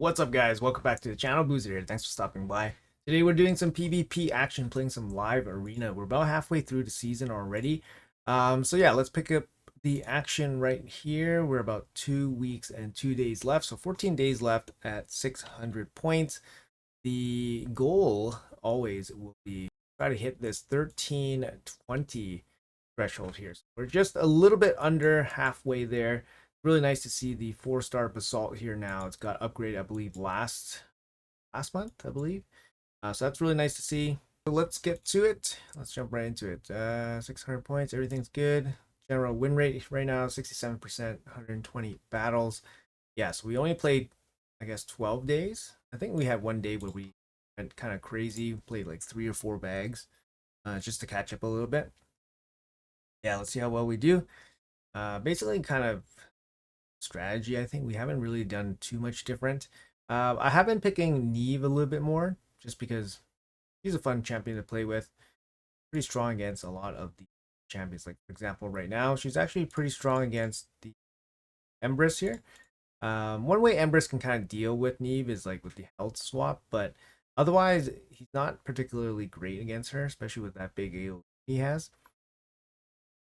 What's up, guys? Welcome back to the channel. Boozer here. Thanks for stopping by. Today we're doing some PvP action, playing some live arena. We're about halfway through the season already. So yeah, let's pick up the action right here. We're about 2 weeks and 2 days left, so 14 days left at 600 points. The goal always will be try to hit this 1320 threshold here. So we're just a little bit under halfway there. Really nice to see the 4-star basalt here now. It's got upgraded, I believe, last month, I believe. So that's really nice to see. So let's get to it. Let's jump right into it. 600 points, everything's good. General win rate right now 67%, 120 battles. Yeah, so we only played, I guess, 12 days. I think we had one day where we went kind of crazy, played like 3 or 4 bags, just to catch up a little bit. Yeah, let's see how well we do. Basically, kind of strategy. I think we haven't really done too much different. I have been picking Neve a little bit more, just because he's a fun champion to play with. Pretty strong against a lot of the champions. Like for example, right now she's actually pretty strong against the Empress here. One way Empress can kind of deal with Neve is like with the health swap, but otherwise he's not particularly great against her, especially with that big AoE he has.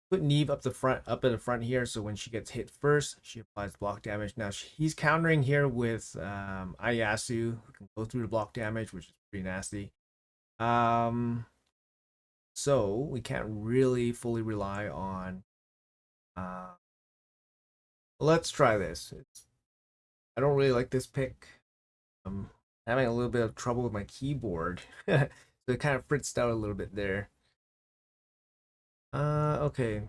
Put Neve up in the front here, so when she gets hit first, she applies block damage. Now he's countering here with Ayasu, who can go through the block damage, which is pretty nasty. So we can't really fully rely on. Uh, let's try this. I don't really like this pick. I'm having a little bit of trouble with my keyboard, so it kind of fritzed out a little bit there. Okay,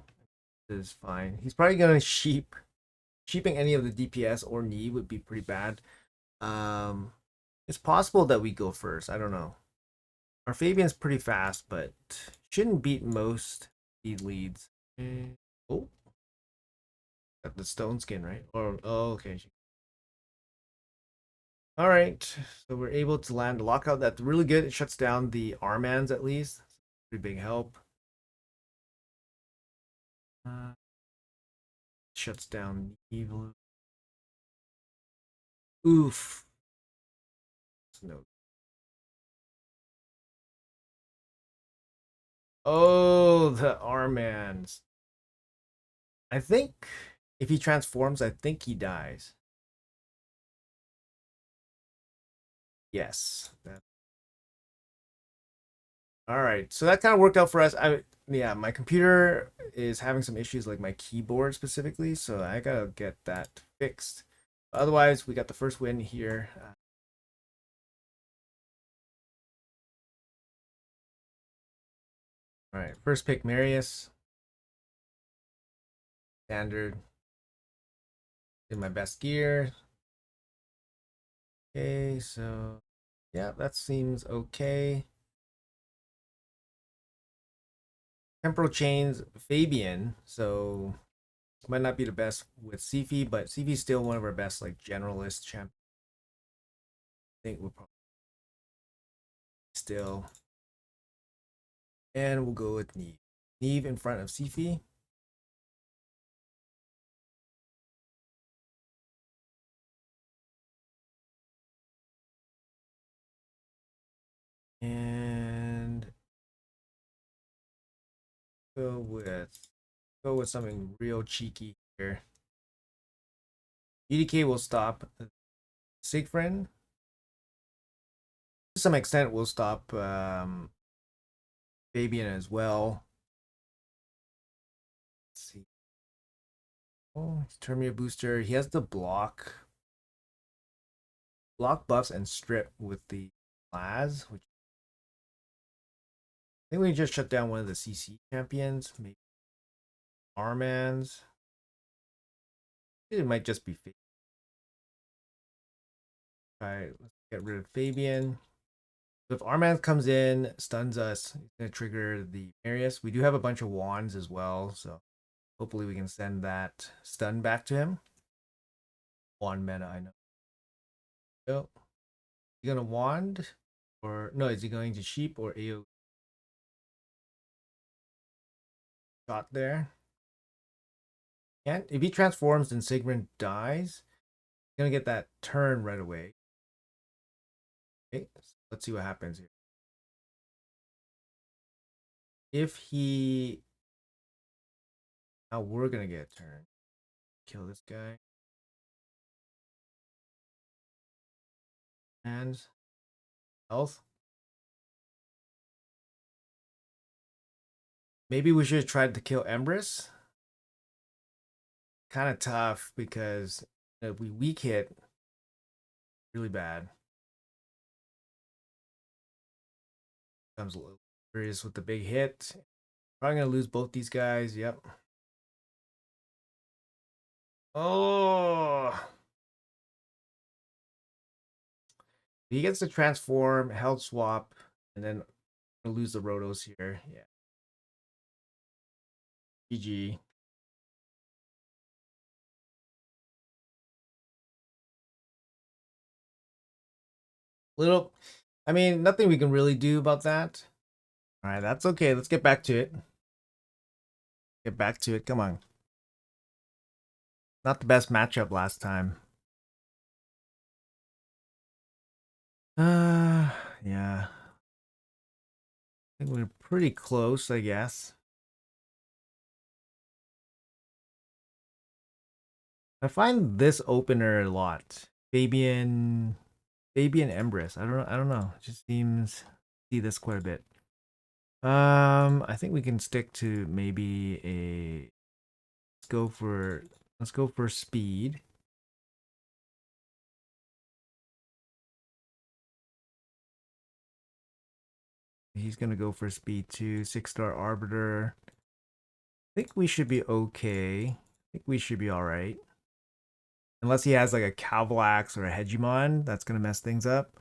this is fine. He's probably gonna sheeping any of the DPS or knee would be pretty bad. Um, it's possible that we go first. I don't know. Our Fabian's pretty fast, but shouldn't beat most speed leads. Oh, got the stone skin, right? Or oh, okay. All right, so we're able to land a lockout. That's really good. It shuts down the Armans at least. Pretty big help. Uh, Shuts down evil. Oof. No. Oh, the Armans. I think if he transforms, I think he dies. Yes. All right. So that kind of worked out for us. Yeah, my computer is having some issues, like my keyboard specifically, so I gotta get that fixed. Otherwise, we got the first win here. All right, first pick Marius. Standard. In my best gear. Okay, so yeah, that seems okay. Temporal Chains, Fabian. So might not be the best with Sifi, but Sifi's still one of our best like generalist champ. I think we'll probably still. And we'll go with Neve. Neve in front of Sifi. And go with something real cheeky here. EDK will stop Siegfried. To some extent, will stop Fabian as well. Let's see. Oh, Termia booster. He has the block buffs and strip with the Laz, which I think we just shut down one of the CC champions, maybe Armans. It might just be Fabian. All right, let's get rid of Fabian. So if Armand comes in, stuns us, it's gonna trigger the Marius. We do have a bunch of wands as well, so hopefully we can send that stun back to him. Wand meta, I know. So, he gonna wand? Or no, is he going to sheep or AO shot there? Can't if he transforms then Sigmund dies, he's gonna get that turn right away. Okay, so let's see what happens here. If he... Now we're gonna get a turn. Kill this guy. And health. Maybe we should have tried to kill Empress. Kind of tough because if we weak hit, really bad. Comes a little serious with the big hit. Probably gonna lose both these guys. Yep. Oh, he gets to transform, health swap, and then lose the rotos here. Yeah. GG. Little, I mean, nothing we can really do about that. All right, that's okay. Let's get back to it. Get back to it. Come on. Not the best matchup last time. Yeah. I think we're pretty close, I guess. I find this opener a lot. Fabian Empress. I don't know. It just seems see this quite a bit. I think we can stick to maybe a let's go for speed. He's gonna go for speed too. 6-star arbiter. I think we should be okay. I think we should be alright. Unless he has like a Calvalax or a Hegemon, that's gonna mess things up.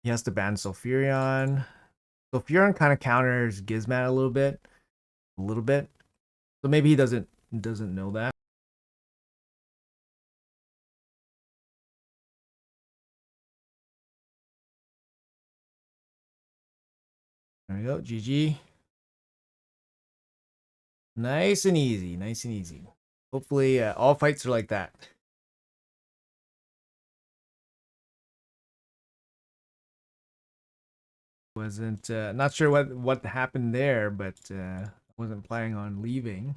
He has to ban Sulfurion. Sulfurion kind of counters Gizmat a little bit. A little bit. So maybe he doesn't know that. There we go. GG. Nice and easy. Nice and easy. Hopefully all fights are like that. Wasn't not sure what happened there, but wasn't planning on leaving.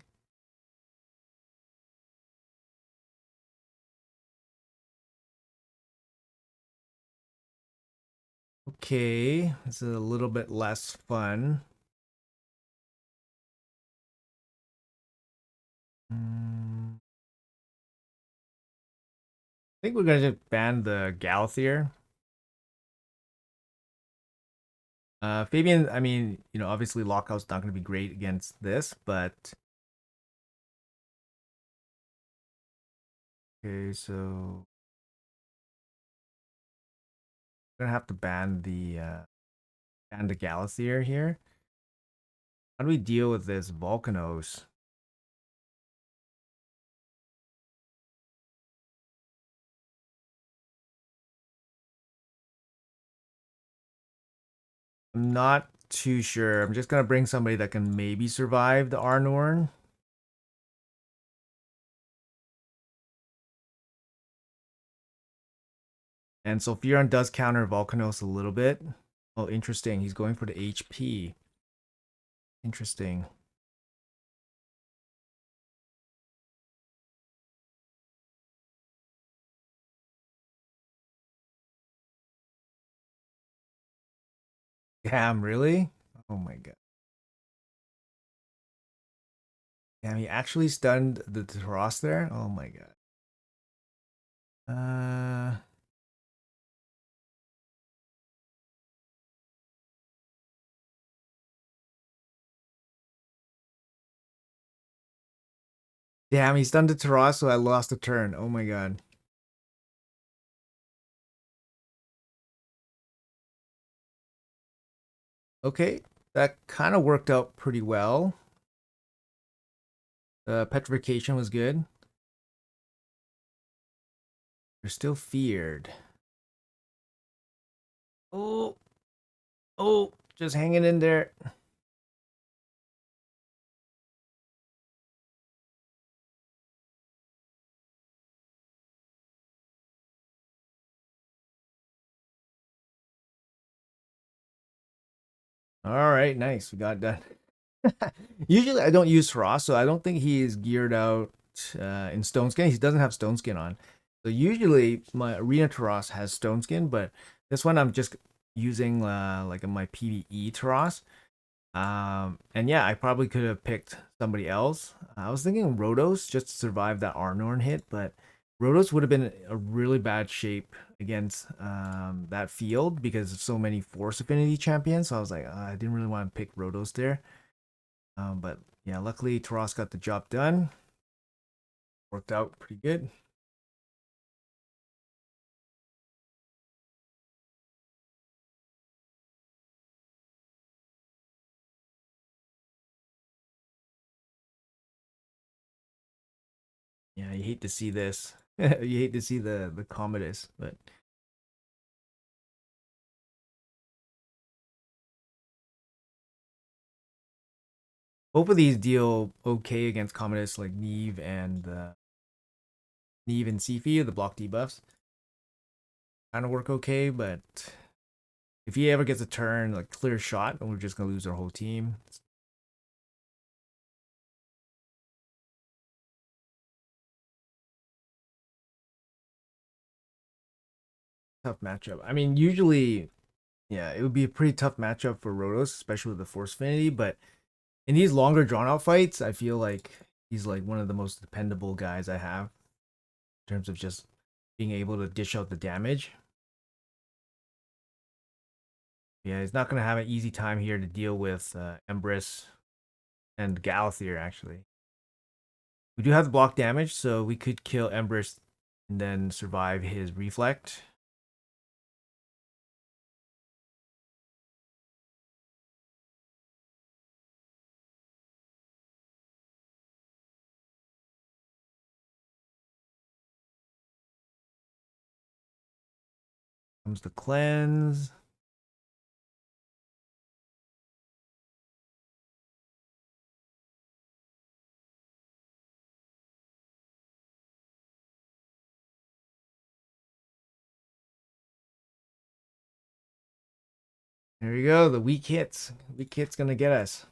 Okay, this is a little bit less fun. I think we're gonna just ban the Galthier. Fabian, I mean, you know, obviously Lockout's not gonna be great against this, but okay, so we're gonna have to ban the Galthier here. How do we deal with this Volcanos? I'm not too sure. I'm just gonna bring somebody that can maybe survive the Arnorn. And Sulfuron does counter Volcanos a little bit. Oh, interesting. He's going for the HP. Interesting. Damn, really? Oh my god. Damn, he actually stunned the Taros there? Oh my god. Uh Damn, he stunned the Taros, so I lost a turn. Oh my god. Okay, that kind of worked out pretty well. Petrification was good. They're still feared. Oh, oh, just hanging in there. All right, nice. We got done. Usually I don't use Frost, so I don't think he is geared out in Stone Skin. He doesn't have Stone Skin on. So usually my Arena Taras has Stone Skin, but this one I'm just using like in my PvE Taras. And yeah, I probably could have picked somebody else. I was thinking Rotos just to survive that Arnorn hit, but Rotos would have been a really bad shape against that field because of so many Force Affinity champions. So I was like, I didn't really want to pick Rotos there. But yeah, luckily Taras got the job done. Worked out pretty good. Yeah, you hate to see this. You hate to see the Commodus, but both of these deal okay against Commodus like Neve and Sifi, the block debuffs. Kind of work okay, but if he ever gets a turn, like clear shot, then we're just gonna lose our whole team. It's a tough matchup. I mean, usually, yeah, it would be a pretty tough matchup for Rotos, especially with the Force Affinity. But in these longer drawn out fights, I feel like he's like one of the most dependable guys I have in terms of just being able to dish out the damage. Yeah, he's not gonna have an easy time here to deal with Empress and Galathir actually. We do have the block damage, so we could kill Empress and then survive his reflect. Comes the cleanse. There you go. The weak hits. Weak hits gonna get us.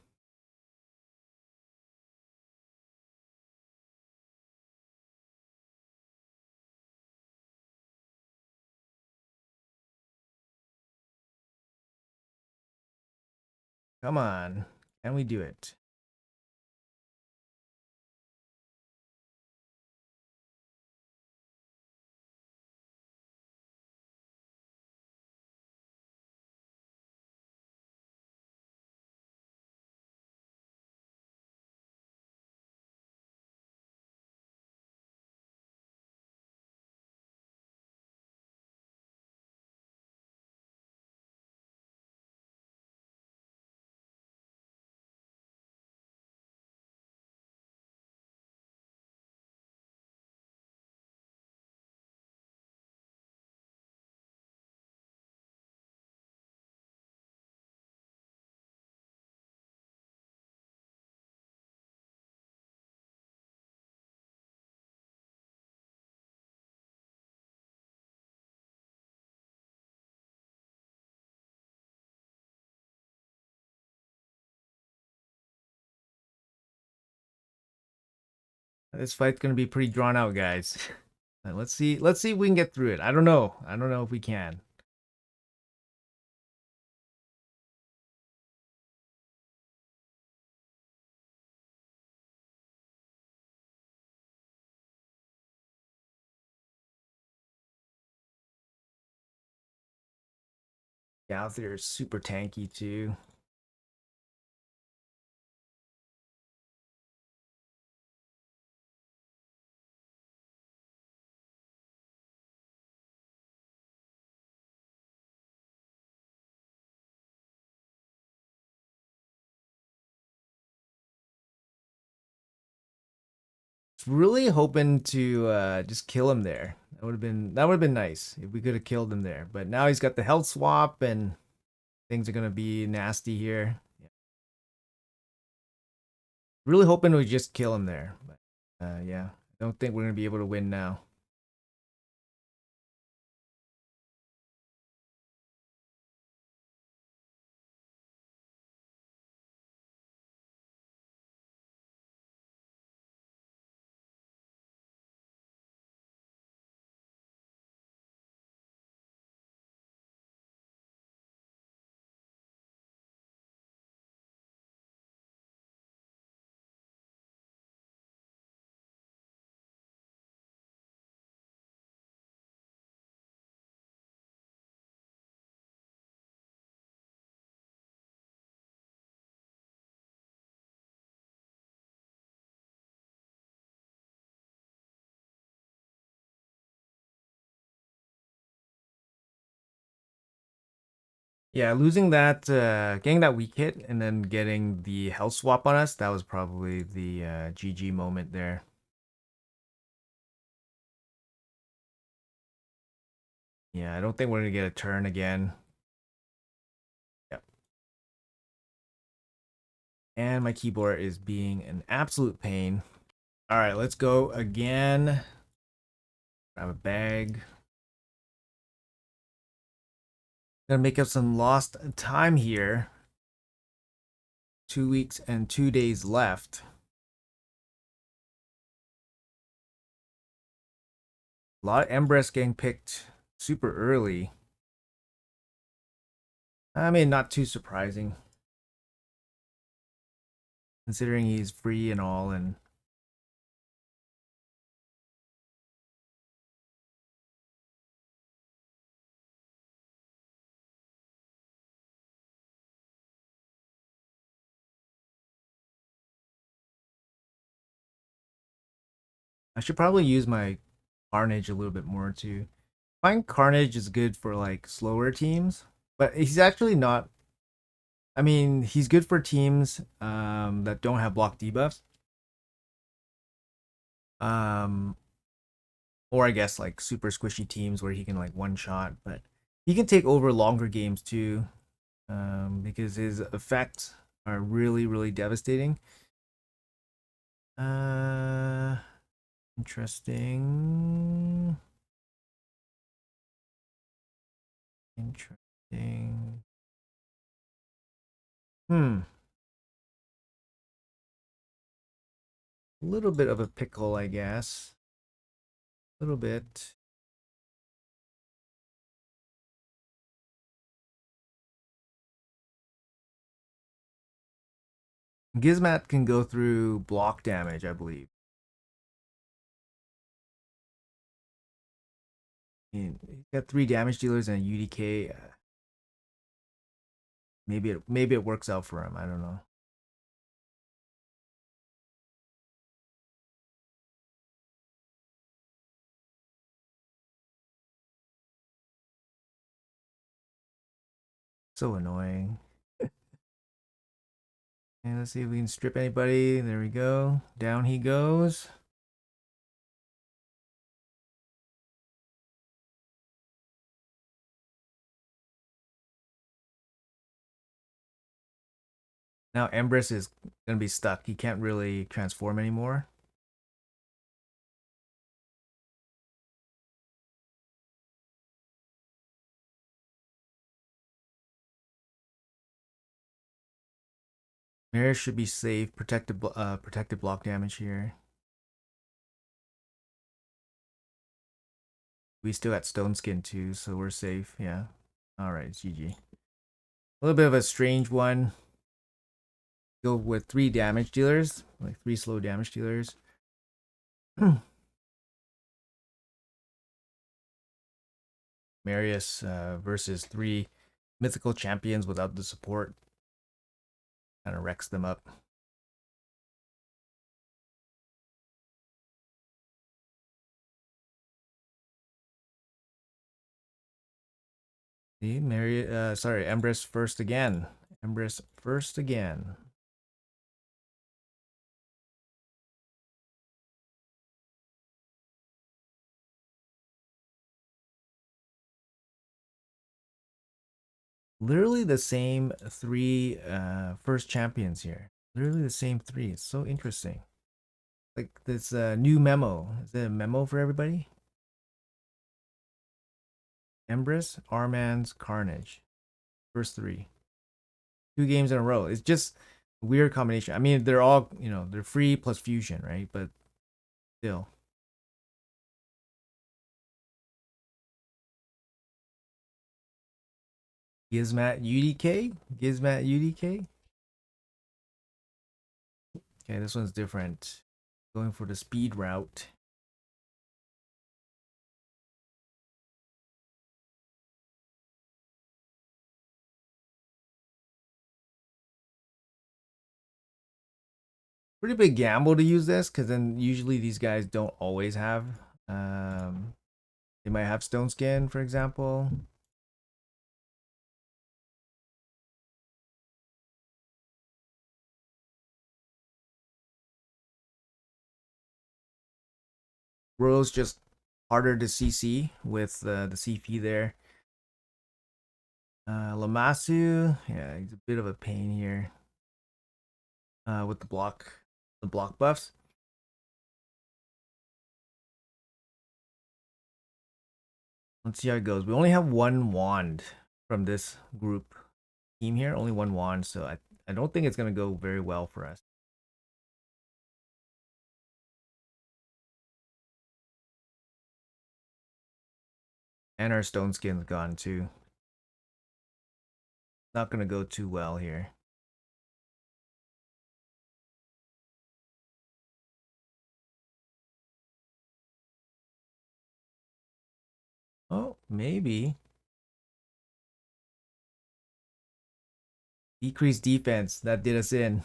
Come on. Can we do it? This fight's gonna be pretty drawn out, guys. Let's see. Let's see if we can get through it. I don't know. I don't know if we can. Galathir is super tanky too. Really hoping to just kill him there. That would have been nice if we could have killed him there. But now he's got the health swap and things are gonna be nasty here. Really hoping we just kill him there. But yeah, I don't think we're gonna be able to win now. Yeah, losing that, getting that weak hit and then getting the health swap on us, that was probably the GG moment there. Yeah, I don't think we're gonna get a turn again. Yep. And my keyboard is being an absolute pain. All right, let's go again. Grab a bag. Gonna make up some lost time here. 2 weeks and 2 days left. A lot of Embrest getting picked super early. I mean, not too surprising, considering he's free and all. And I should probably use my Carnage a little bit more too. I find Carnage is good for like slower teams, but he's actually not. I mean, he's good for teams that don't have block debuffs. Um, or I guess like super squishy teams where he can like one shot, but he can take over longer games too, because his effects are really, really devastating. Uh, interesting. Interesting. Hmm. A little bit of a pickle, I guess. A little bit. Gizmat can go through block damage, I believe. He's got 3 damage dealers and a UDK. Maybe it works out for him. I don't know. So annoying. And let's see if we can strip anybody. There we go. Down he goes. Now Empress is gonna be stuck. He can't really transform anymore. Mirror should be safe. Protected block damage here. We still got Stone Skin too, so we're safe. Yeah. All right, GG. A little bit of a strange one. Go with 3 damage dealers, like 3 slow damage dealers. Marius versus 3 mythical champions without the support. Kind of wrecks them up. See, Empress first again. Empress first again. Literally the same 3 first champions here. Literally the same 3. It's so interesting. Like this new memo. Is it a memo for everybody? Empress, Arman's, Carnage. First 3. 2 games in a row. It's just a weird combination. I mean, they're all, they're free plus fusion, right? But still. Gizmat UDK? Gizmat UDK? Okay, this one's different. Going for the speed route. Pretty big gamble to use this because then usually these guys don't always have. Um, they might have Stone Skin, for example. Royal's just harder to CC with the CP there. Lamasu, yeah, he's a bit of a pain here with the block buffs. Let's see how it goes. We only have one wand from this group team here, only one wand, so I don't think it's gonna go very well for us. And our stone skin's gone too. Not gonna go too well here. Oh, maybe. Decreased defense. That did us in.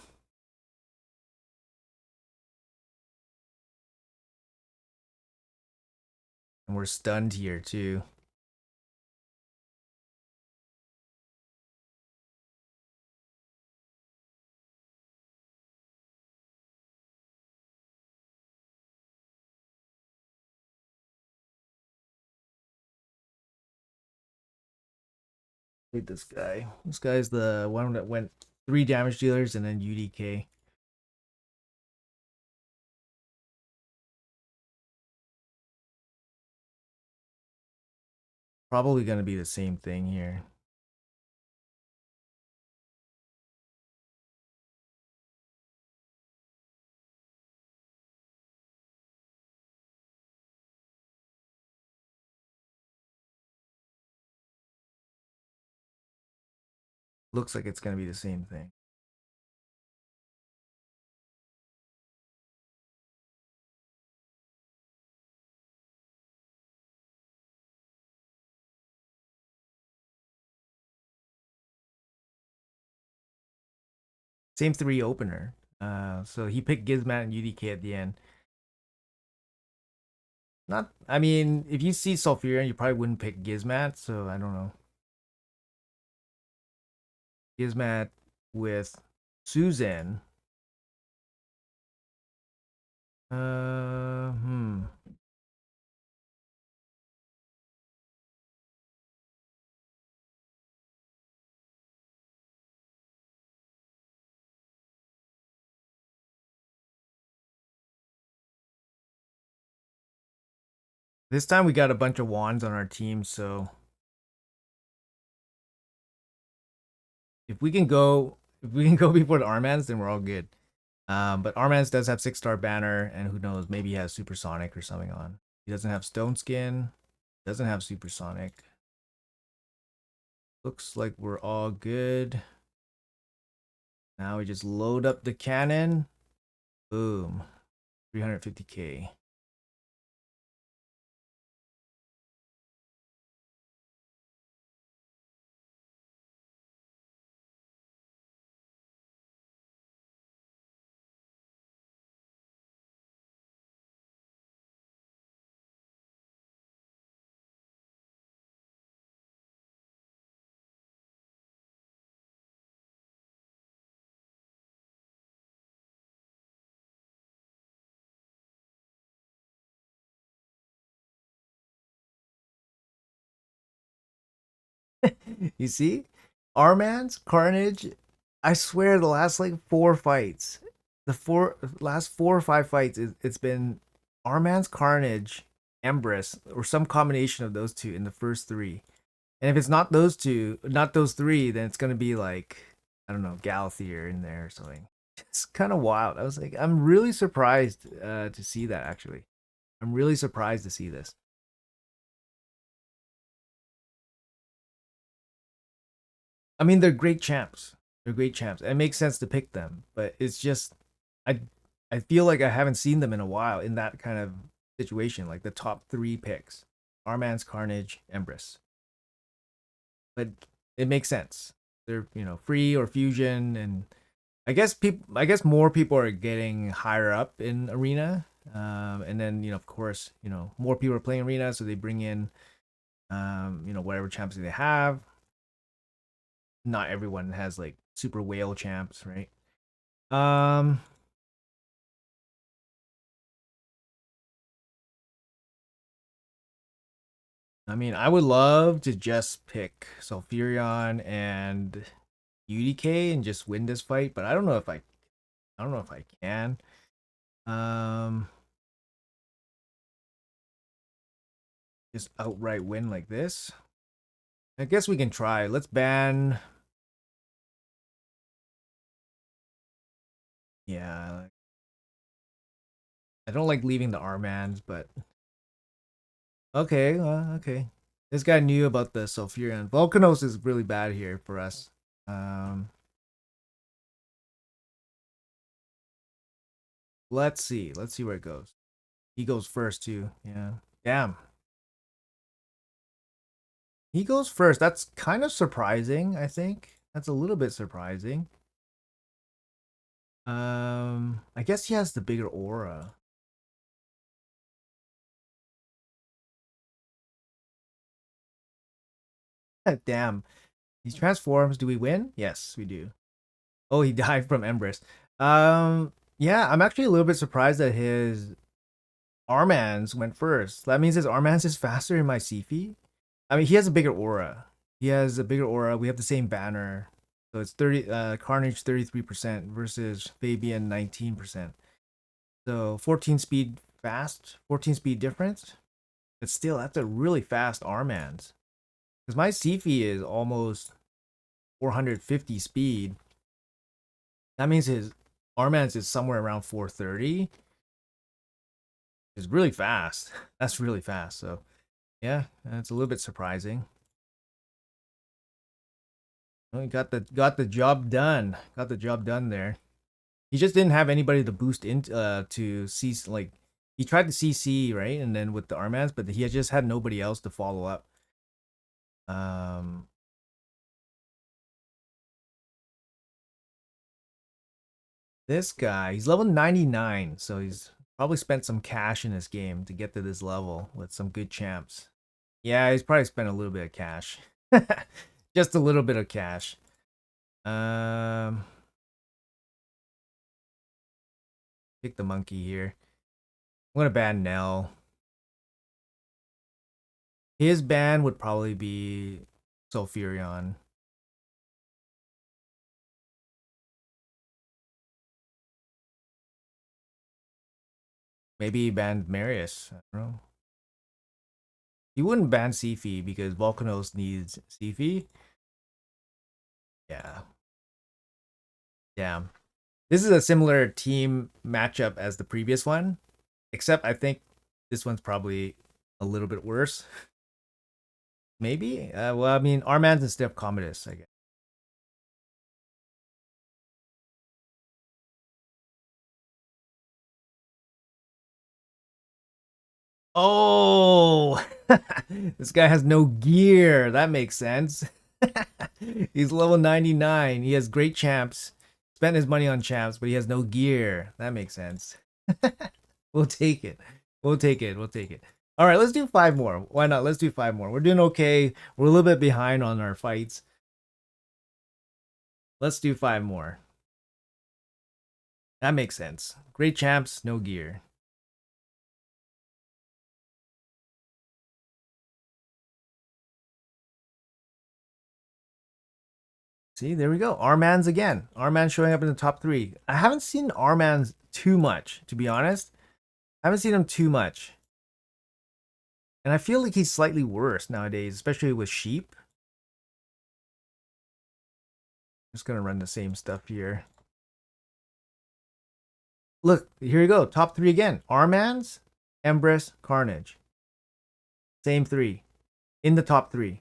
And we're stunned here too. Hate this guy. This guy's the one that went 3 damage dealers and then UDK. Probably gonna be the same thing here. Looks like it's gonna be the same thing. Same 3 opener. So he picked Gizmat and UDK at the end. Not, I mean, if you see Sulfurion, you probably wouldn't pick Gizmat, so I don't know. Gizmat with Susan. Uh, hmm. This time we got a bunch of wands on our team, so if we can go before the Armans, then we're all good. But Armans does have 6-star banner, and who knows, maybe he has supersonic or something on. He doesn't have stone skin, doesn't have supersonic. Looks like we're all good. Now we just load up the cannon. Boom. 350k. You see? Arman's Carnage, I swear the last like 4 fights, last 4 or 5 fights, it's been Arman's Carnage, Empress, or some combination of those two in the first 3. And if it's not those two, not those 3, then it's gonna be like, I don't know, Galathier in there or something. It's kind of wild. I was like, I'm really surprised to see that actually. I'm really surprised to see this. I mean, they're great champs. They're great champs. It makes sense to pick them, but it's just I I feel like I haven't seen them in a while in that kind of situation, like the top 3 picks. Arman's Carnage, Empress. But it makes sense. They're, free or fusion, and I guess more people are getting higher up in arena. And then, of course, more people are playing arena, so they bring in whatever champs they have. Not everyone has like super whale champs, right? Um I mean, I would love to just pick Sulfurion and UDK and just win this fight, but I don't know if I can. Um, just outright win like this. I guess we can try. Let's ban. Yeah, I don't like leaving the Armans, but okay, okay. This guy knew about the Sulfurion. Volcanos is really bad here for us. Um, let's see. Let's see where it goes. He goes first too. Yeah. Damn. He goes first. That's kind of surprising, I think. That's a little bit surprising. I guess he has the bigger aura. Damn. He transforms. Do we win? Yes, we do. Oh, he died from Empress. Yeah, I'm actually a little bit surprised that his Armans went first. That means his Armans is faster in my Sifi. I mean, he has a bigger aura. He has a bigger aura. We have the same banner. So it's 30 Carnage 33% versus Fabian 19%. So 14 speed fast, 14 speed difference. But still, that's a really fast Armans. Because my Sifi is almost 450 speed. That means his Armans is somewhere around 430. It's really fast. That's really fast. So yeah, it's a little bit surprising. Well, he got the job done. Got the job done there. He just didn't have anybody to boost in to see like he tried to CC right, and then with the Armans, but he just had nobody else to follow up. Um, this guy, he's level 99, so he's probably spent some cash in this game to get to this level with some good champs. Yeah, he's probably spent a little bit of cash, just a little bit of cash. Um, pick the monkey here. I'm gonna ban Nell. His ban would probably be Sulfurion. Maybe he banned Marius. I don't know. He wouldn't ban Sifi because Volcanos needs Sifi. Yeah. Damn. This is a similar team matchup as the previous one, except I think this one's probably a little bit worse. Maybe. Well, I mean, Armand's instead of Commodus, I guess. Oh, this guy has no gear. That makes sense. He's level 99. He has great champs. Spent his money on champs, but he has no gear. That makes sense. We'll take it. We'll take it. We'll take it. All right, let's do five more. Why not? Let's do five more. We're doing okay. We're a little bit behind on our fights. Let's do five more. That makes sense. Great champs, no gear. See, there we go. Armans again. Arman showing up in the top three. I haven't seen Armans too much, to be honest. I haven't seen him too much. And I feel like he's slightly worse nowadays, especially with sheep. Just gonna run the same stuff here. Look, here you go. Top three again. Armans, Empress, Carnage. Same three. In the top three.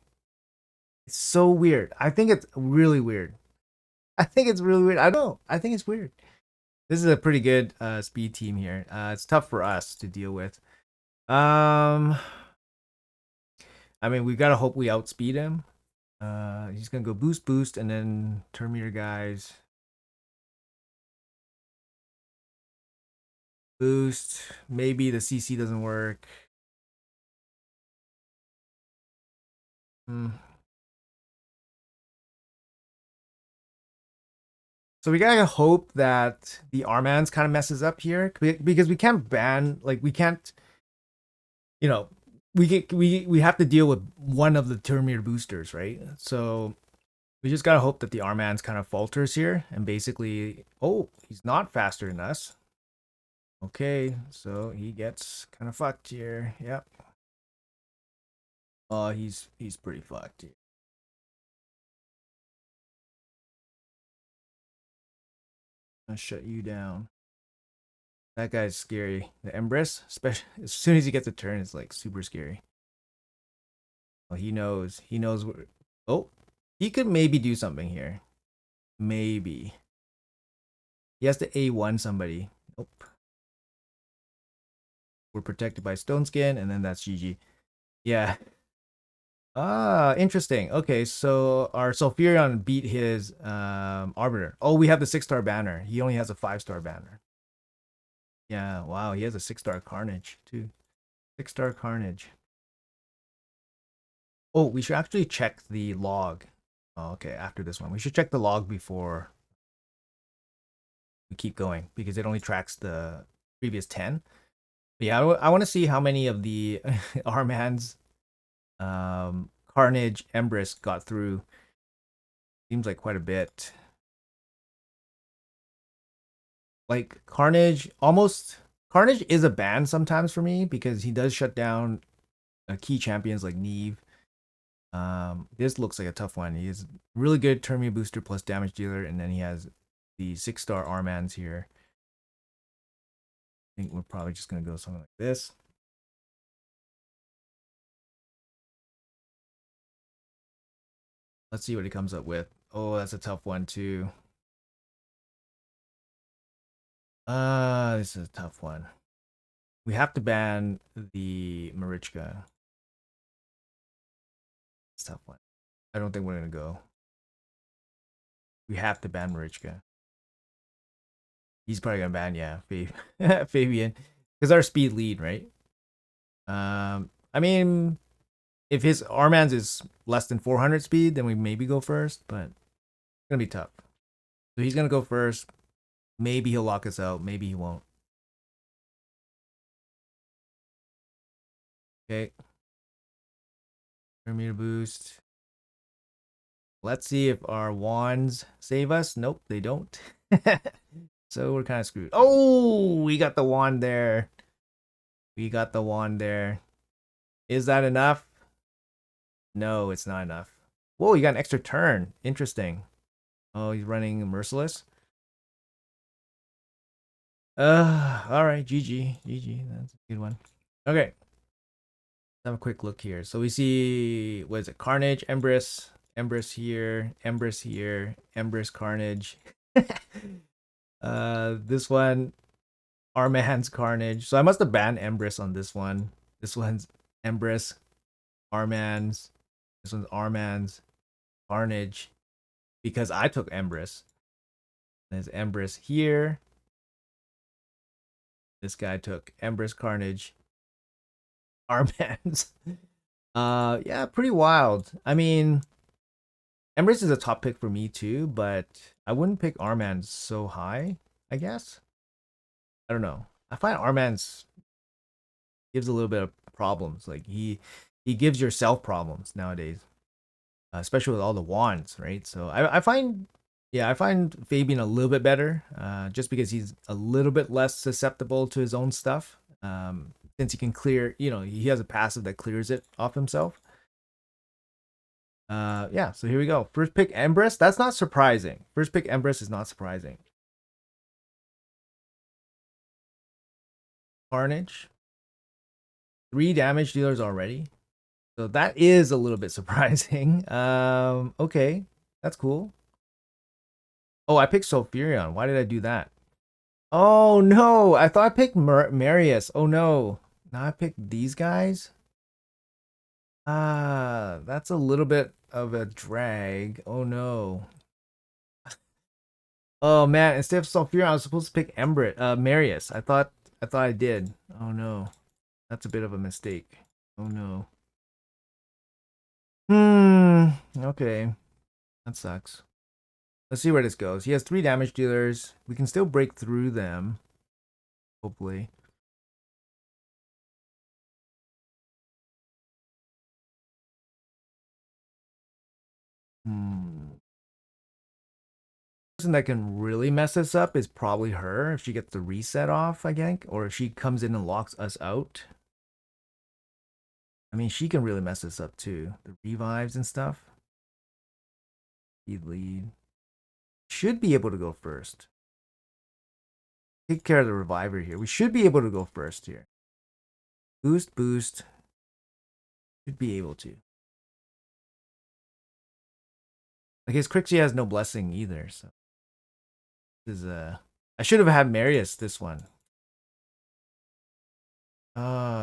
It's so weird. I think it's really weird. I think it's really weird. I don't know. I think it's weird. This is a pretty good speed team here. It's tough for us to deal with. I mean, we've got to hope we outspeed him. He's gonna go boost, boost, and then turn meter guys. Boost. Maybe the CC doesn't work. Hmm. So we gotta hope that the Armans kind of messes up here because we can't ban, like we can't, you know, we have to deal with one of the Terminator boosters, right? So we just gotta hope that the Arman's kind of falters here and basically, oh, he's not faster than us. Okay, so he gets kind of fucked here. Yep. Oh, he's pretty fucked here. I'll shut you down. That guy's scary. The Empress, especially as soon as he gets a turn, it's like super scary. Well, he knows. He knows where. Oh, he could maybe do something here. Maybe. He has to A1 somebody. Nope. We're protected by Stone Skin, and then that's GG. Yeah. Ah, interesting. Okay, so our Sulfurion beat his Arbiter. Oh, we have the 6-star banner. He only has a 5-star banner. Yeah, wow, he has a 6-star Carnage too. 6-star Carnage. Oh, we should actually check the log. Oh, okay, after this one. We should check the log before we keep going because it only tracks the previous 10. But yeah, I want to see how many of the Arman's Carnage Empress got through. Seems like quite a bit. Like Carnage, almost Carnage is a ban sometimes for me because he does shut down key champions like Neve. This looks like a tough one. He is really good Termia booster plus damage dealer, and then he has the 6-star Armans here. I think we're probably just gonna go something like this. Let's see what he comes up with. Oh, that's a tough one too. This is a tough one. We have to ban the Marichka. It's a tough one. I don't think we're gonna go. We have to ban Marichka. He's probably gonna ban, yeah, Fabian, because our speed lead, right? I mean, if his Armans is less than 400 speed, then we maybe go first, but it's gonna be tough. So he's gonna go first. Maybe he'll lock us out. Maybe he won't. Okay. Meter boost. Let's see if our wands save us. Nope, they don't. So we're kind of screwed. Oh, we got the wand there. We got the wand there. Is that enough? No, it's not enough. Whoa, you got an extra turn. Interesting. Oh, he's running Merciless. All right, GG. GG. That's a good one. Okay. Let's have a quick look here. So we see, what is it? Carnage, Empress, Empress here, Empress here, Empress Carnage. This one, Arman's Carnage. So I must have banned Empress on this one. This one's Empress, Arman's. This one's Arman's Carnage because I took Empress. There's Empress here. This guy took Empress Carnage, Arman's. Yeah, pretty wild. I mean, Empress is a top pick for me too, but I wouldn't pick Arman's so high, I guess. I don't know. I find Arman's gives a little bit of problems. Like he gives yourself problems nowadays, especially with all the wands, right? So I find, yeah, I find Fabian a little bit better, just because he's a little bit less susceptible to his own stuff. Since he can clear, he has a passive that clears it off himself. Yeah, so here we go. First pick Empress. That's not surprising. First pick Empress is not surprising. Carnage. 3 damage dealers already. So that is a little bit surprising. Okay. That's cool. Oh, I picked Sulfurion. Why did I do that? Oh no, I thought I picked Marius. Oh no. Now I picked these guys. That's a little bit of a drag. Oh no. Oh man, instead of Sulfurion, I was supposed to pick Marius. I thought I did. Oh no. That's a bit of a mistake. Oh no. Okay. That sucks. Let's see where this goes. He has 3 damage dealers. We can still break through them. Hopefully. person that can really mess us up is probably her if she gets the reset off, I think, or if she comes in and locks us out. I mean, she can really mess us up too. The revives and stuff. Lead. Should be able to go first. Take care of the reviver here. We should be able to go first here. Boost, boost. Should be able to. Like his Crixie has no blessing either, so this is I should have had Marius this one.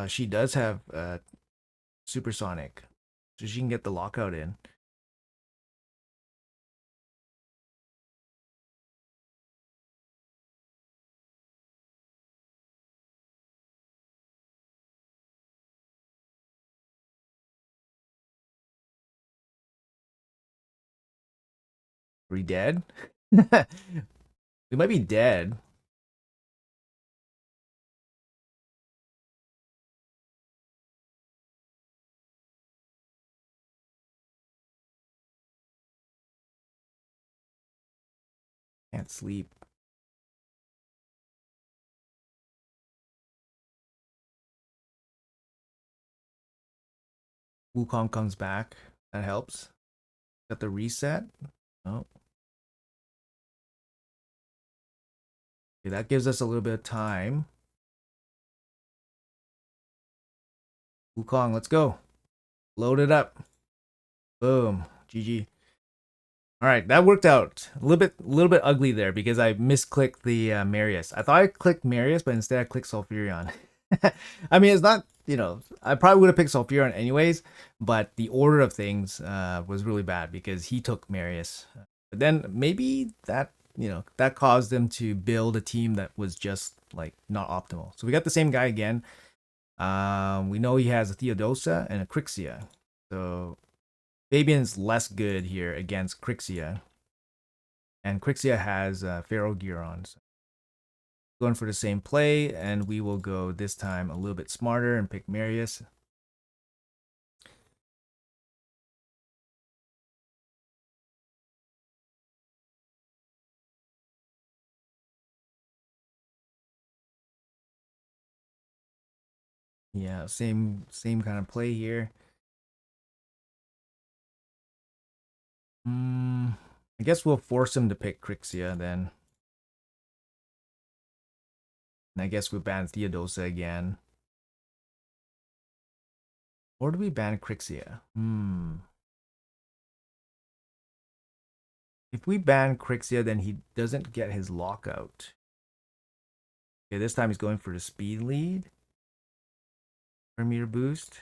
She does have supersonic. So she can get the lockout in. Are we dead? We might be dead. Can't sleep. Wukong comes back. That helps. Got the reset. Oh. Okay, that gives us a little bit of time. Wukong, let's go. Load it up. Boom. GG. All right, that worked out a little bit ugly there because I misclicked the Marius. I thought I clicked Marius, but instead I clicked Sulfurion. I mean, it's not, I probably would have picked Sulfurion anyways, but the order of things was really bad because he took Marius. But then maybe that, that caused them to build a team that was just like not optimal. So we got the same guy again. We know he has a Theodosa and a Crixia. So Fabian's less good here against Crixia. And Crixia has Feral Gear on. So going for the same play, and we will go this time a little bit smarter and pick Marius. Yeah, same kind of play here. I guess we'll force him to pick Crixia then. And I guess we ban Theodosa again. Or do we ban Crixia? If we ban Crixia, then he doesn't get his lockout. Okay, this time he's going for the speed lead. Per meter boost.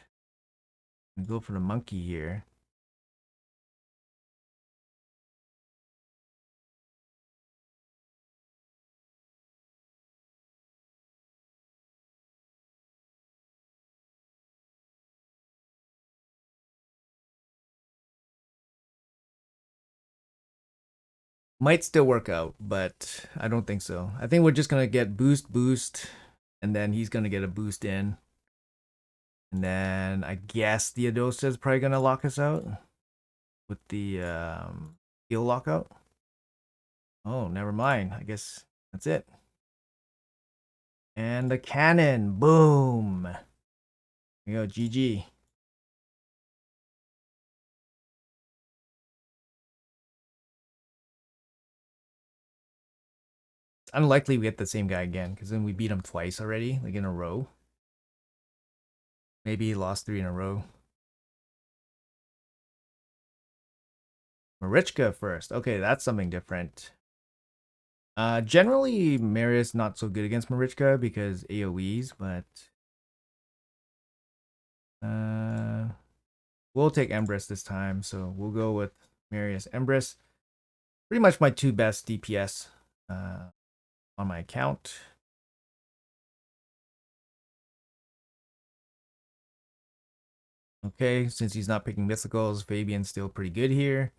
We go for the monkey here. Might still work out, but I don't think so. I think we're just going to get boost, and then he's going to get a boost in. And then I guess Theodosa is probably going to lock us out with the heal lockout. Oh, never mind. I guess that's it. And the cannon. Boom. There you go. GG. It's unlikely we get the same guy again because then we beat him twice already, like in a row. Maybe he lost 3 in a row. Marichka first. Okay, that's something different. Generally, Marius not so good against Marichka because AoEs, but we'll take Empress this time, so we'll go with Marius Empress. Pretty much my 2 best DPS on my account. Okay, since he's not picking mythicals, Fabian's still pretty good here.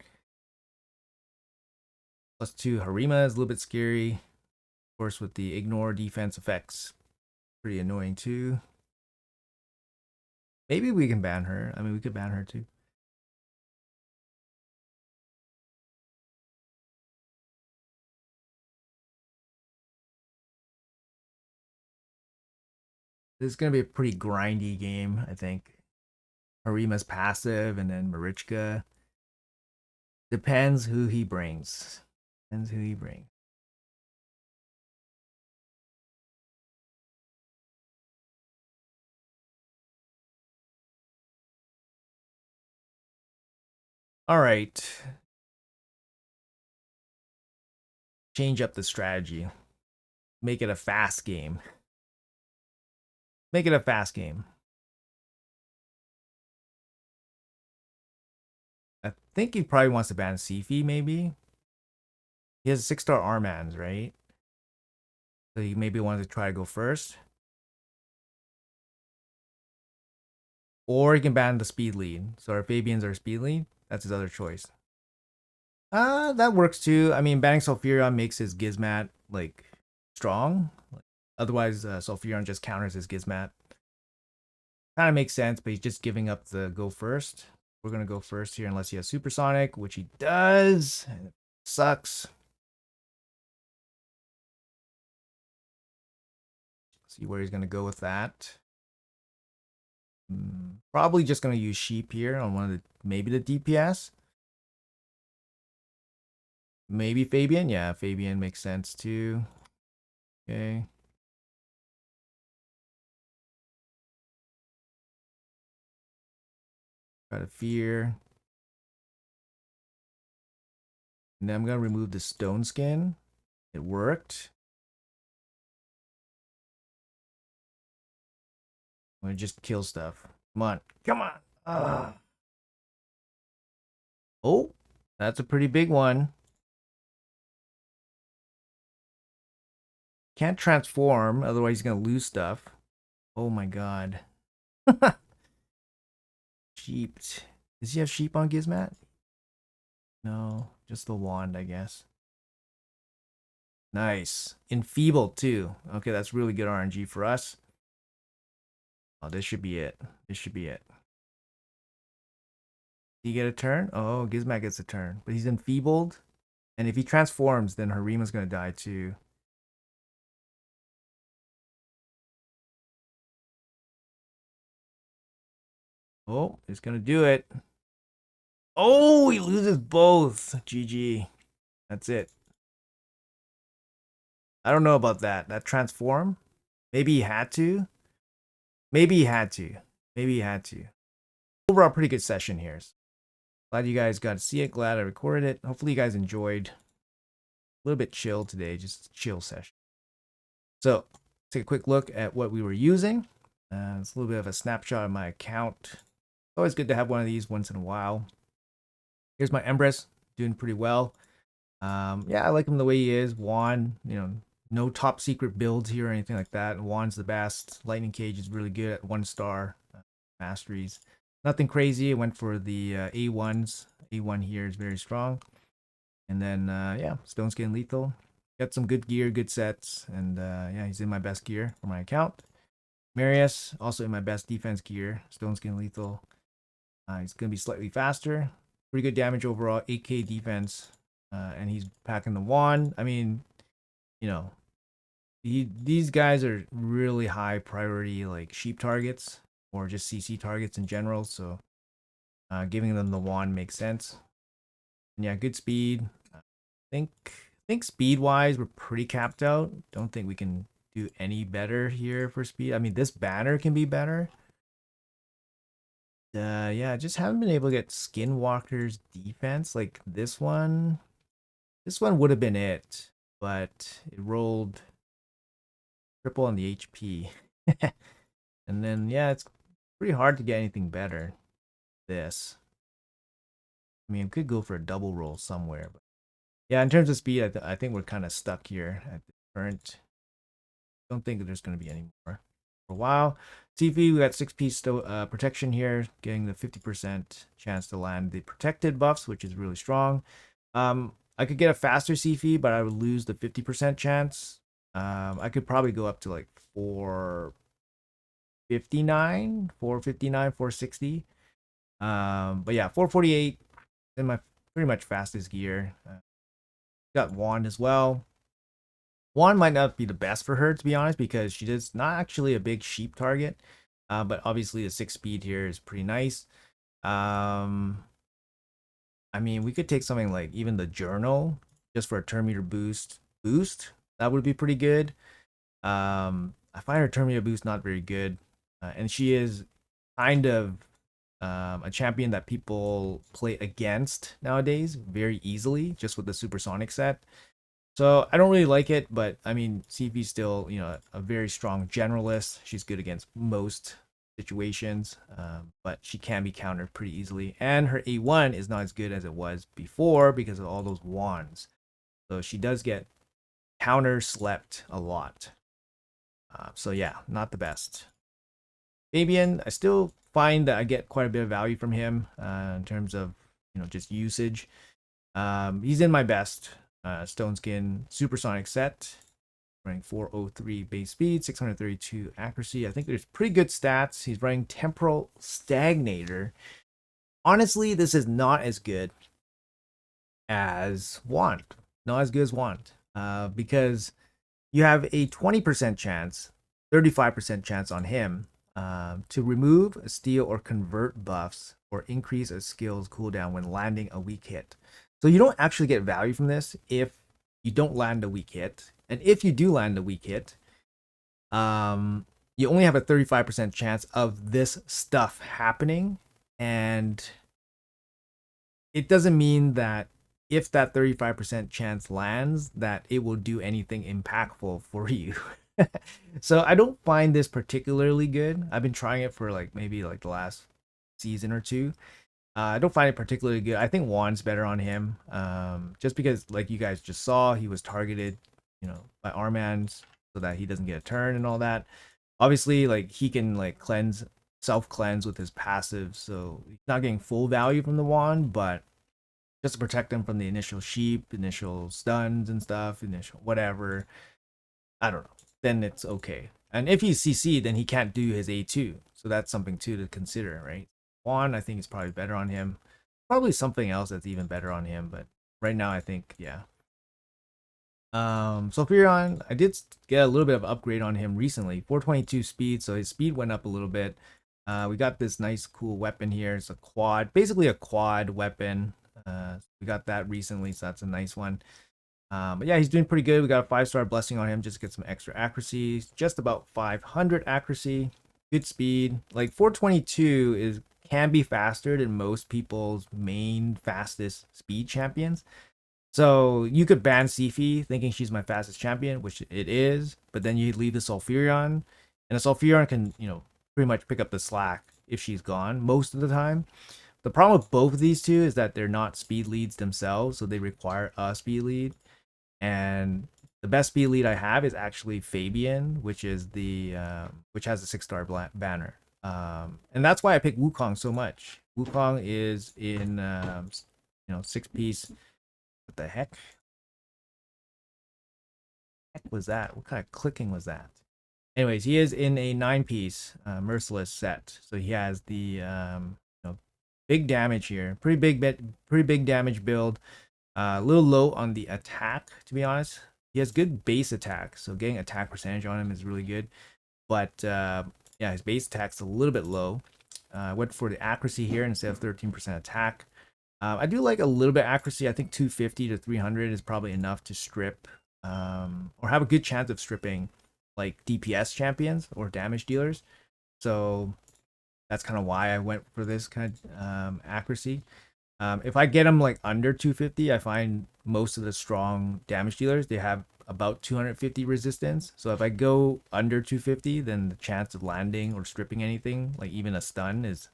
+2 Harima is a little bit scary. Of course, with the ignore defense effects, pretty annoying too. Maybe we can ban her. I mean, we could ban her too. This is going to be a pretty grindy game, I think. Harima's passive, and then Marichka. Depends who he brings. Depends who he brings. All right. Change up the strategy. Make it a fast game. Make it a fast game. I think he probably wants to ban Sifi, maybe. He has 6-star Armans, right? So he maybe wanted to try to go first. Or he can ban the speed lead. So our Fabians are speed lead. That's his other choice. That works too. I mean, banning Sulfurion makes his Gizmat like strong. Otherwise, Sulfurion just counters his Gizmat. Kind of makes sense, but he's just giving up the go first. We're gonna go first here unless he has Supersonic, which he does. It sucks. See where he's gonna go with that. Probably just gonna use Sheep here on one of the maybe the DPS. Maybe Fabian. Yeah, Fabian makes sense too. Okay. Try to fear. And then I'm gonna remove the stone skin. It worked. I'm gonna just kill stuff. Come on. Come on. Oh, that's a pretty big one. Can't transform, otherwise he's gonna lose stuff. Oh my god. Sheep. Does he have sheep on Gizmat? No, just the wand, I guess. Nice. Enfeebled too. Okay, that's really good RNG for us. Oh, this should be it. This should be it. Do you get a turn? Oh, Gizmat gets a turn. But he's enfeebled. And if he transforms, then Harima's gonna die too. Oh, he's gonna do it. Oh, he loses both. GG. That's it. I don't know about that. That transform? Maybe he had to. Maybe he had to. Maybe he had to. Overall, pretty good session here. Glad you guys got to see it. Glad I recorded it. Hopefully you guys enjoyed. A little bit chill today. Just a chill session. So, take a quick look at what we were using. It's a little bit of a snapshot of my account. Always good to have one of these once in a while. Here's my Empress. Doing pretty well. Yeah, I like him the way he is. Juan, no top secret builds here or anything like that. Juan's the best. Lightning Cage is really good at 1-star masteries. Nothing crazy. I went for the A1s. A1 here is very strong. And then, yeah, Stone Skin Lethal. Got some good gear, good sets. And yeah, he's in my best gear for my account. Marius, also in my best defense gear. Stone Skin Lethal. He's going to be slightly faster. Pretty good damage overall. 8k defense. And he's packing the wand. I mean, these guys are really high priority, like sheep targets or just CC targets in general. So giving them the wand makes sense. And yeah, good speed. I think speed wise we're pretty capped out. Don't think we can do any better here for speed. I mean, this banner can be better. Yeah, just haven't been able to get Skinwalker's defense like this one. This one would have been it, but it rolled triple on the HP. And then, yeah, it's pretty hard to get anything better. This. I mean, I could go for a double roll somewhere. But yeah, in terms of speed, I think we're kind of stuck here at the current. Don't think there's going to be any more for a while. TV, we got 6-piece protection here, getting the 50% chance to land the protected buffs, which is really strong. I could get a faster CFE, but I would lose the 50% chance. I could probably go up to like 459, 460. But yeah, 448 in my pretty much fastest gear. Got wand as well. Wand might not be the best for her, to be honest, because she does not actually a big sheep target. But obviously the 6 speed here is pretty nice. I mean, we could take something like even the journal just for a turn meter boost. That would be pretty good. I find her turn meter boost not very good. And she is kind of a champion that people play against nowadays very easily, just with the supersonic set. So I don't really like it, but I mean, CV's still, a very strong generalist. She's good against most situations, but she can be countered pretty easily. And her A1 is not as good as it was before because of all those wands. So she does get counter slept a lot. So yeah, not the best. Fabian, I still find that I get quite a bit of value from him in terms of just usage. He's in my best Stone Skin Supersonic set, running 403 base speed, 632 accuracy. I think there's pretty good stats. He's running Temporal Stagnator. Honestly, this is not as good as Wand. Not as good as Wand. Because you have a 20% chance, 35% chance on him to remove, steal, or convert buffs or increase a skill's cooldown when landing a weak hit. So you don't actually get value from this if you don't land a weak hit. And if you do land a weak hit, you only have a 35% chance of this stuff happening. And it doesn't mean that if that 35% chance lands, that it will do anything impactful for you. So I don't find this particularly good. I've been trying it for maybe the last season or two. I don't find it particularly good. I think Juan's better on him. Just because, like you guys just saw, he was targeted, by Armans so that he doesn't get a turn and all that. Obviously, he can self cleanse with his passive, so he's not getting full value from the wand, but just to protect him from the initial sheep, initial stuns and stuff, initial whatever. I don't know. Then it's okay. And if he's CC, then he can't do his A2. So that's something too to consider, right? Juan, I think is probably better on him. Probably something else that's even better on him, but right now I think, yeah. Sulfurion, I did get a little bit of upgrade on him recently. 422 speed, so his speed went up a little bit. We got this nice cool weapon here. It's a quad, basically a quad weapon. We got that recently, so that's a nice one. But yeah, he's doing pretty good. We got a 5-star blessing on him just to get some extra accuracy. Just about 500 accuracy. Good speed. 422 can be faster than most people's main fastest speed champions. So you could ban Sifi thinking she's my fastest champion, which it is, but then you leave the Sulfurion, and the Sulfurion can, pretty much pick up the slack if she's gone most of the time. The problem with both of these two is that they're not speed leads themselves, so they require a speed lead. And the best speed lead I have is actually Fabian, which is which has a 6-star banner. And that's why I pick Wukong so much. Wukong is in 6-piece. What the heck? Heck was that? What kind of clicking was that? Anyways, he is in a 9-piece merciless set, so he has the big damage here. Pretty big damage build. A little low on the attack, to be honest. He has good base attack, so getting attack percentage on him is really good. But yeah, his base attack's a little bit low. I went for the accuracy here instead of 13% attack. I do like a little bit of accuracy. I think 250 to 300 is probably enough to strip or have a good chance of stripping DPS champions or damage dealers. So that's kind of why I went for this kind of accuracy. If I get them under 250, I find most of the strong damage dealers, they have about 250 resistance. So if I go under 250, then the chance of landing or stripping anything, even a stun, is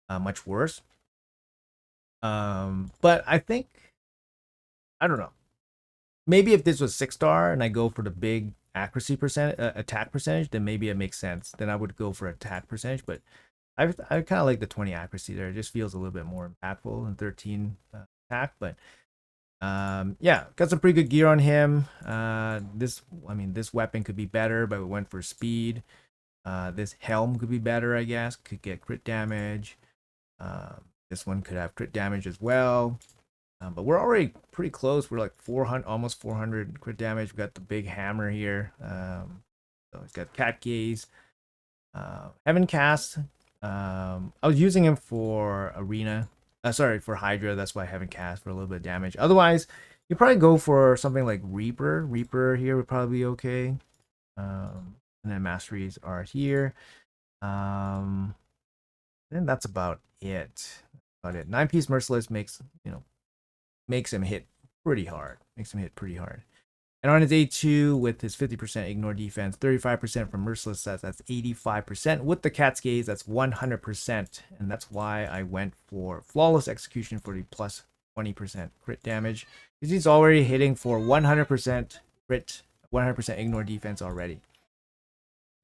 much worse. But I think, I don't know. Maybe if this was 6-star and I go for the big accuracy attack percentage, then maybe it makes sense. Then I would go for attack percentage, but I kind of like the 20 accuracy there. It just feels a little bit more impactful than 13 attack. But yeah, got some pretty good gear on him. This weapon could be better, but we went for speed. This helm could be better, I guess. Could get crit damage. This one could have crit damage as well. But we're already pretty close. We're like 400, almost 400 crit damage. We got the big hammer here. So he's got cat gaze. Heaven cast. I was using him for arena. Sorry, for Hydra. That's why I haven't cast for a little bit of damage. Otherwise, you probably go for something like Reaper. Reaper here would probably be okay. And then masteries are here. Then that's about it. 9-piece merciless makes makes him hit pretty hard. Makes him hit pretty hard. And on his A2 with his 50% ignore defense, 35% from merciless sets, that's 85%. With the cat's gaze, that's 100%. And that's why I went for flawless execution for the plus 20% crit damage. Because he's already hitting for 100% crit, 100% ignore defense already.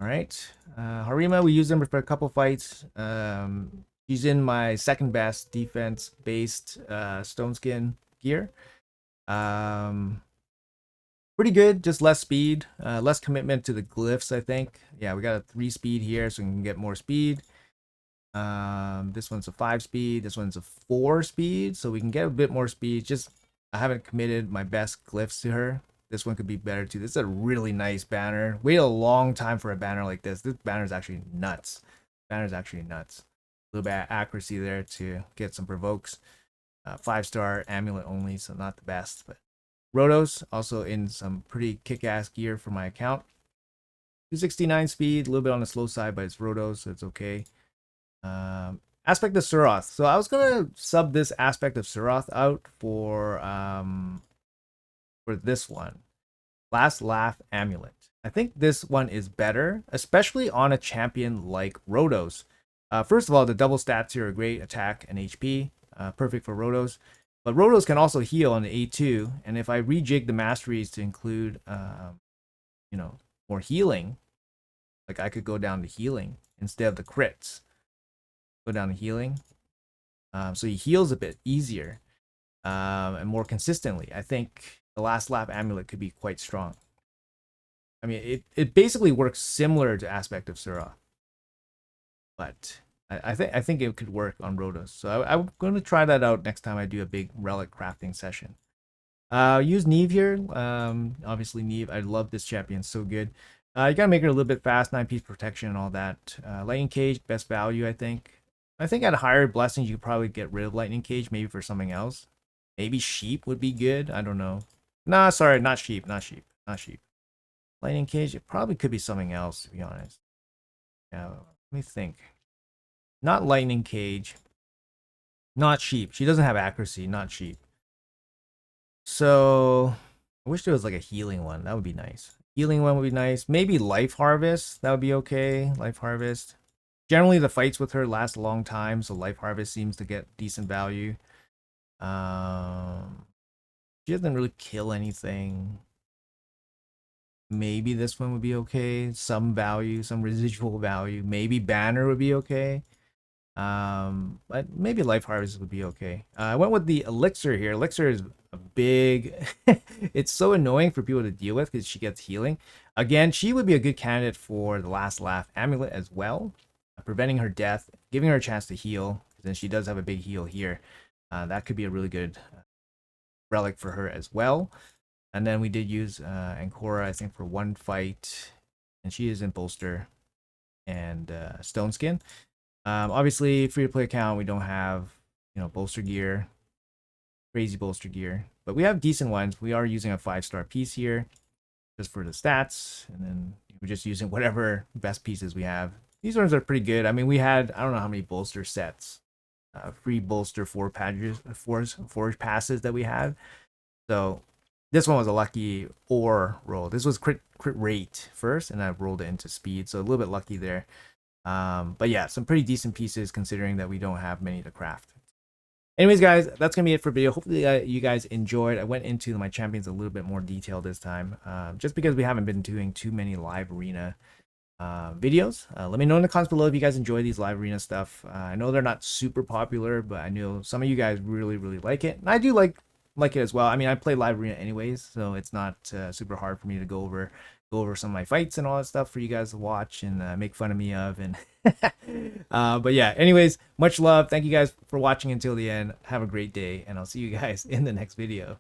All right. Harima, we used him for a couple fights. He's in my second best defense based stone skin gear. Pretty good, just less speed, less commitment to the glyphs, I think. Yeah, we got a 3 speed here, so we can get more speed. This one's a 5 speed, this one's a 4 speed, so we can get a bit more speed. Just, I haven't committed my best glyphs to her. This one could be better too. This is a really nice banner. Wait a long time for a banner like this. This banner is actually nuts. Banner is actually nuts. A little bit of accuracy there to get some provokes. 5-star amulet only, so not the best, but Rotos also in some pretty kick-ass gear for my account. 269 speed, a little bit on the slow side, but it's Rotos, so it's okay. Aspect of Suroth. So I was gonna sub this aspect of Suroth out for this one. Last Laugh Amulet. I think this one is better, especially on a champion like Rotos. First of all, the double stats here are great, attack and HP. Perfect for Rotos. But Rotos can also heal on the A2, and if I rejig the masteries to include, more healing, like I could go down to healing instead of the crits. Go down to healing. So he heals a bit easier and more consistently. I think the Last Lap Amulet could be quite strong. I mean, it basically works similar to Aspect of Surah, but I think it could work on Rotos. So I'm going to try that out next time I do a big relic crafting session. Use Neve here. Obviously Neve, I love this champion, so good. You gotta make her a little bit fast, 9-piece protection and all that. Lightning Cage, best value, I think. I think at higher blessings you could probably get rid of Lightning Cage, maybe for something else. Maybe Sheep would be good. I don't know. Nah, sorry, not Sheep, not Sheep, not Sheep. Lightning Cage, it probably could be something else, to be honest. Yeah, let me think. Not Lightning Cage. Not Sheep. She doesn't have accuracy, not Sheep. So I wish there was like a healing one. That would be nice. Healing one would be nice. Maybe Life Harvest. That would be okay. Life Harvest. Generally, the fights with her last a long time, so Life Harvest seems to get decent value. She doesn't really kill anything. Maybe this one would be okay. Some value, some residual value. Maybe Banner would be okay. But maybe Life Harvest would be okay. I went with the Elixir here. Elixir is a big it's so annoying for people to deal with because she gets healing. Again, she would be a good candidate for the Last Laugh Amulet as well, preventing her death, giving her a chance to heal. Then she does have a big heal here. That could be a really good relic for her as well. And then we did use Ancora, I think, for one fight, and she is in bolster and stone skin. Obviously, free-to-play account, we don't have, bolster gear, crazy bolster gear, but we have decent ones. We are using a 5-star piece here just for the stats, and then we're just using whatever best pieces we have. These ones are pretty good. I mean, we had, I don't know how many bolster sets, free bolster 4 passes that we had. So this one was a lucky or roll. This was crit rate first, and I rolled it into speed, so a little bit lucky there. But yeah, some pretty decent pieces considering that we don't have many to craft. Anyways, guys, that's gonna be it for video. Hopefully you guys enjoyed. I went into my champions a little bit more detail this time, just because we haven't been doing too many live arena videos. Let me know in the comments below if you guys enjoy these live arena stuff. I know they're not super popular, but I know some of you guys really like it, and I do like it as well. I mean, I play live arena anyways, so it's not super hard for me to go over go over some of my fights and all that stuff for you guys to watch and make fun of me of. And but yeah, anyways, much love. Thank you guys for watching until the end. Have a great day, and I'll see you guys in the next video.